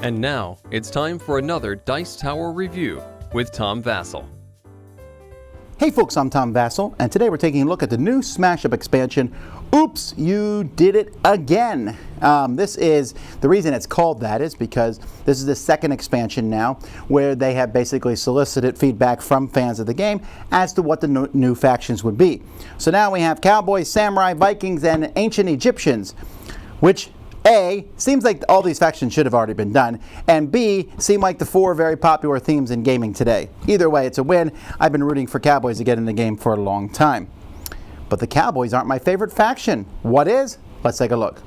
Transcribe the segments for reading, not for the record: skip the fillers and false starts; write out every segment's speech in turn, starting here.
And now, it's time for another Dice Tower review with Tom Vasel. Hey folks, I'm Tom Vasel, and today we're taking a look at the new Smash Up expansion, Oops, You Did It Again. This is, the reason it's called that is because this is the second expansion now where they have basically solicited feedback from fans of the game as to what the new factions would be. So now we have Cowboys, Samurai, Vikings, and Ancient Egyptians, which A, seems like all these factions should have already been done, and B, seem like the four very popular themes in gaming today. Either way, it's a win. I've been rooting for Cowboys to get in the game for a long time. But the Cowboys aren't my favorite faction. What is? Let's take a look.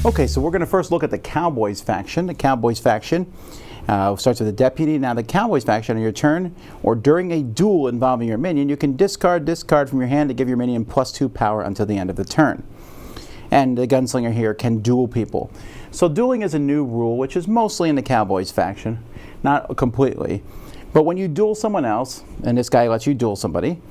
Okay, so we're going to first look at the Cowboys faction. The Cowboys faction starts with a deputy. Now the Cowboys faction, on your turn or during a duel involving your minion, you can discard from your hand to give your minion +2 power until the end of the turn. And the gunslinger here can duel people. So dueling is a new rule, which is mostly in the Cowboys faction, not completely. But when you duel someone else, and this guy lets you duel somebody,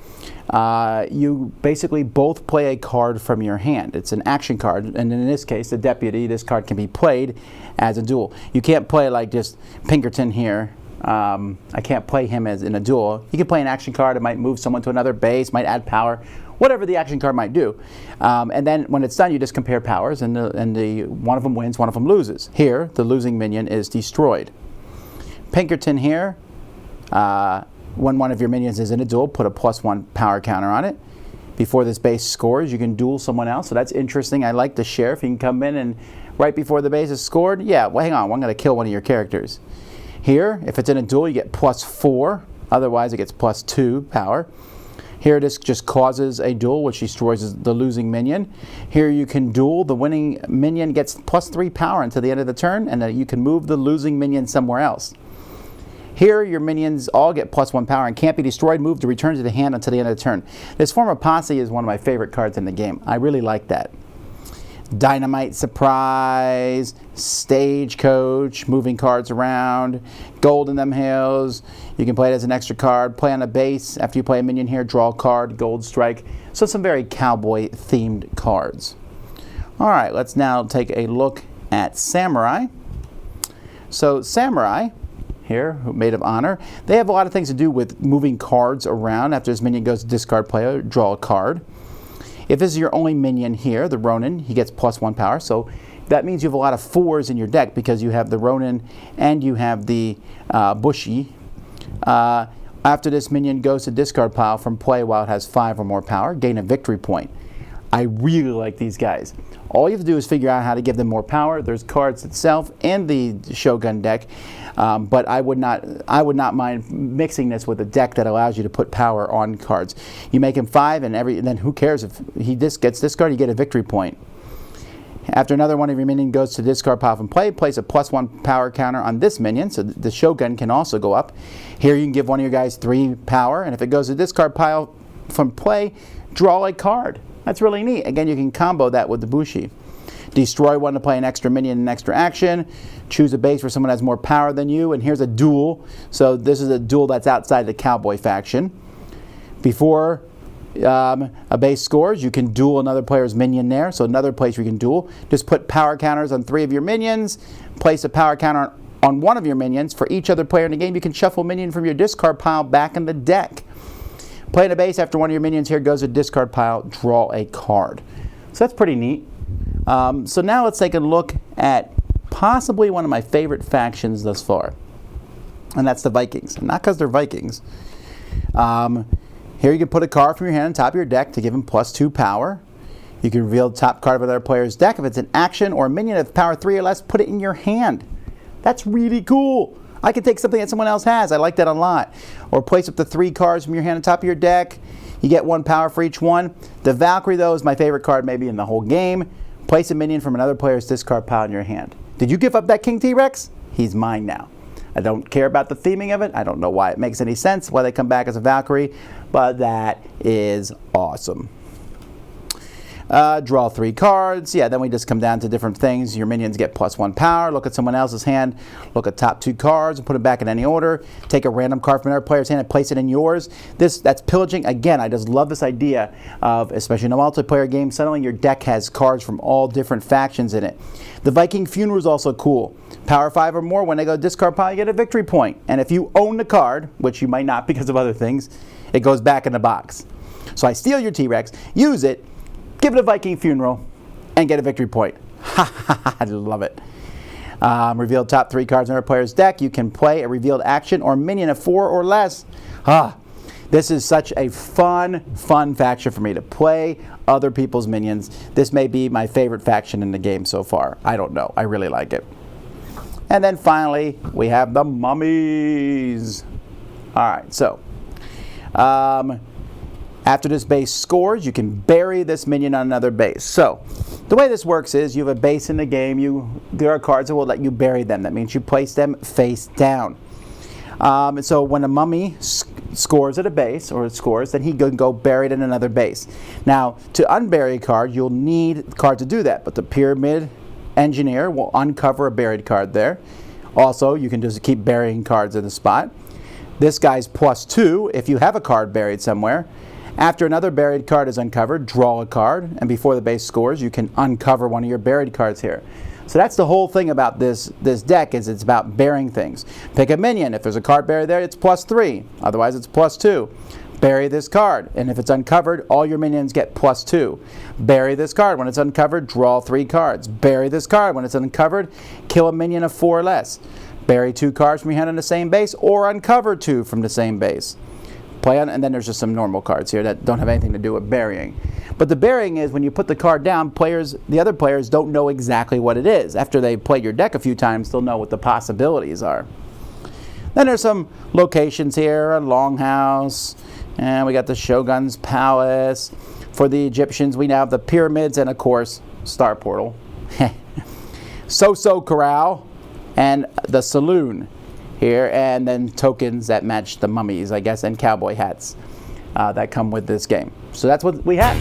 you basically both play a card from your hand. It's an action card, and in this case, the deputy, this card can be played as a duel. You can't play like just Pinkerton here. I can't play him as in a duel. You can play an action card. It might move someone to another base, might add power, whatever the action card might do. And then when it's done, you just compare powers, and one of them wins, one of them loses. Here, the losing minion is destroyed. Pinkerton here. When one of your minions is in a duel, put a +1 power counter on it. Before this base scores, you can duel someone else, so that's interesting. I like the sheriff. He can come in and right before the base is scored, yeah, well, hang on, I'm going to kill one of your characters. Here, if it's in a duel, you get +4. Otherwise, it gets +2 power. Here, this just causes a duel, which destroys the losing minion. Here, you can duel. The winning minion gets +3 power until the end of the turn, and you can move the losing minion somewhere else. Here, your minions all get +1 power and can't be destroyed, moved, to return to the hand until the end of the turn. This form of posse is one of my favorite cards in the game. I really like that. Dynamite Surprise, Stagecoach, moving cards around, Gold in Them Hills. You can play it as an extra card. Play on a base. After you play a minion here, draw a card, Gold Strike. So some very cowboy-themed cards. All right, let's now take a look at Samurai. So Samurai here, Maid of Honor, they have a lot of things to do with moving cards around. After this minion goes to discard player, draw a card. If this is your only minion here, the Ronin, he gets +1 power. So that means you have a lot of 4s in your deck because you have the Ronin and you have the Bushi. After this minion goes to discard pile from play while it has 5 or more power, gain a victory point. I really like these guys. All you have to do is figure out how to give them more power. There's cards itself in the Shogun deck, but I would not mind mixing this with a deck that allows you to put power on cards. You make him 5, and then who cares if he gets discarded? You get a victory point. After another one of your minions goes to discard pile from play, place a +1 power counter on this minion, so the Shogun can also go up. Here you can give one of your guys 3 power, and if it goes to discard pile from play, draw a card. That's really neat. Again, you can combo that with the Bushi. Destroy one to play an extra minion and extra action. Choose a base where someone has more power than you. And here's a duel. So this is a duel that's outside the Cowboy faction. Before a base scores, you can duel another player's minion there. So another place where you can duel. Just put power counters on 3 of your minions. Place a power counter on one of your minions. For each other player in the game, you can shuffle a minion from your discard pile back in the deck. Play in a base. After one of your minions here goes to discard pile, draw a card. So that's pretty neat. So now let's take a look at possibly one of my favorite factions thus far. And that's the Vikings. Not because they're Vikings. Here you can put a card from your hand on top of your deck to give him +2 power. You can reveal the top card of another player's deck. If it's an action or a minion of power 3 or less, put it in your hand. That's really cool. I can take something that someone else has. I like that a lot. Or place up the 3 cards from your hand on top of your deck. You get 1 power for each one. The Valkyrie, though, is my favorite card maybe in the whole game. Place a minion from another player's discard pile in your hand. Did you give up that King T-Rex? He's mine now. I don't care about the theming of it. I don't know why it makes any sense, why they come back as a Valkyrie, but that is awesome. Draw 3 cards. Yeah, then we just come down to different things. Your minions get +1 power. Look at someone else's hand. Look at top 2 cards and put it back in any order. Take a random card from another player's hand and place it in yours. That's pillaging. Again, I just love this idea of, especially in a multiplayer game, suddenly your deck has cards from all different factions in it. The Viking Funeral is also cool. Power 5 or more, when they go discard pile, you get a victory point. And if you own the card, which you might not because of other things, it goes back in the box. So I steal your T-Rex, use it, give it a Viking Funeral, and get a victory point. I love it. Reveal top 3 cards in our player's deck. You can play a revealed action or minion of 4 or less. This is such a fun faction for me to play other people's minions. This may be my favorite faction in the game so far. I don't know. I really like it. And then finally, we have the mummies. All right, so after this base scores, you can bury this minion on another base. So the way this works is you have a base in the game. There are cards that will let you bury them. That means you place them face down. And so when a mummy scores at a base, or it scores, then he can go bury it in another base. Now, to unbury a card, you'll need a card to do that, but the Pyramid Engineer will uncover a buried card there. Also, you can just keep burying cards in the spot. This guy's +2 if you have a card buried somewhere. After another buried card is uncovered, draw a card, and before the base scores, you can uncover one of your buried cards here. So that's the whole thing about this deck, is it's about burying things. Pick a minion. If there's a card buried there, it's +3. Otherwise, it's +2. Bury this card, and if it's uncovered, all your minions get +2. Bury this card. When it's uncovered, draw 3 cards. Bury this card. When it's uncovered, kill a minion of 4 or less. Bury 2 cards from your hand on the same base, or uncover 2 from the same base. Play on, and then there's just some normal cards here that don't have anything to do with burying. But the burying is when you put the card down, the other players don't know exactly what it is. After they've played your deck a few times, they'll know what the possibilities are. Then there's some locations here, a longhouse, and we got the Shogun's Palace. For the Egyptians, we now have the pyramids and, of course, Star Portal. So Corral and the Saloon here, and then tokens that match the mummies, I guess, and cowboy hats that come with this game. So that's what we have.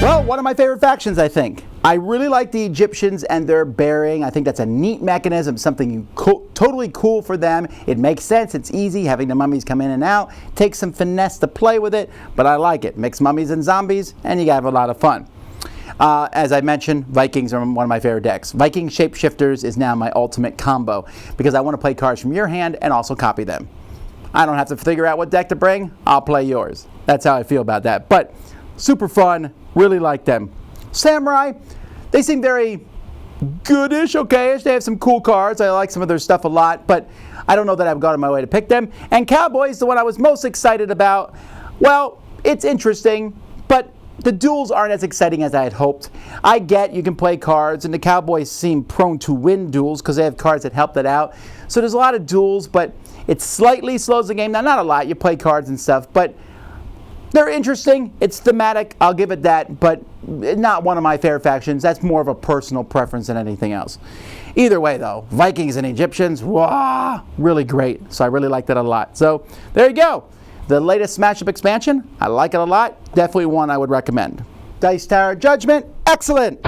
Well, one of my favorite factions, I think. I really like the Egyptians and their burying. I think that's a neat mechanism, something totally cool for them. It makes sense. It's easy having the mummies come in and out. Takes some finesse to play with it, but I like it. Mix mummies and zombies, and you have a lot of fun. As I mentioned, Vikings are one of my favorite decks. Viking Shapeshifters is now my ultimate combo because I want to play cards from your hand and also copy them. I don't have to figure out what deck to bring. I'll play yours. That's how I feel about that. But super fun. Really like them. Samurai, they seem very goodish, okayish. They have some cool cards. I like some of their stuff a lot, but I don't know that I've gone on my way to pick them. And Cowboys, the one I was most excited about. Well, it's interesting, but the duels aren't as exciting as I had hoped. I get you can play cards, and the Cowboys seem prone to win duels because they have cards that help that out. So there's a lot of duels, but it slightly slows the game down. Not a lot. You play cards and stuff, but they're interesting. It's thematic. I'll give it that, but not one of my favorite factions. That's more of a personal preference than anything else. Either way, though, Vikings and Egyptians, wow, really great. So I really like that a lot. So there you go. The latest Smash-Up expansion, I like it a lot. Definitely one I would recommend. Dice Tower Judgment, excellent!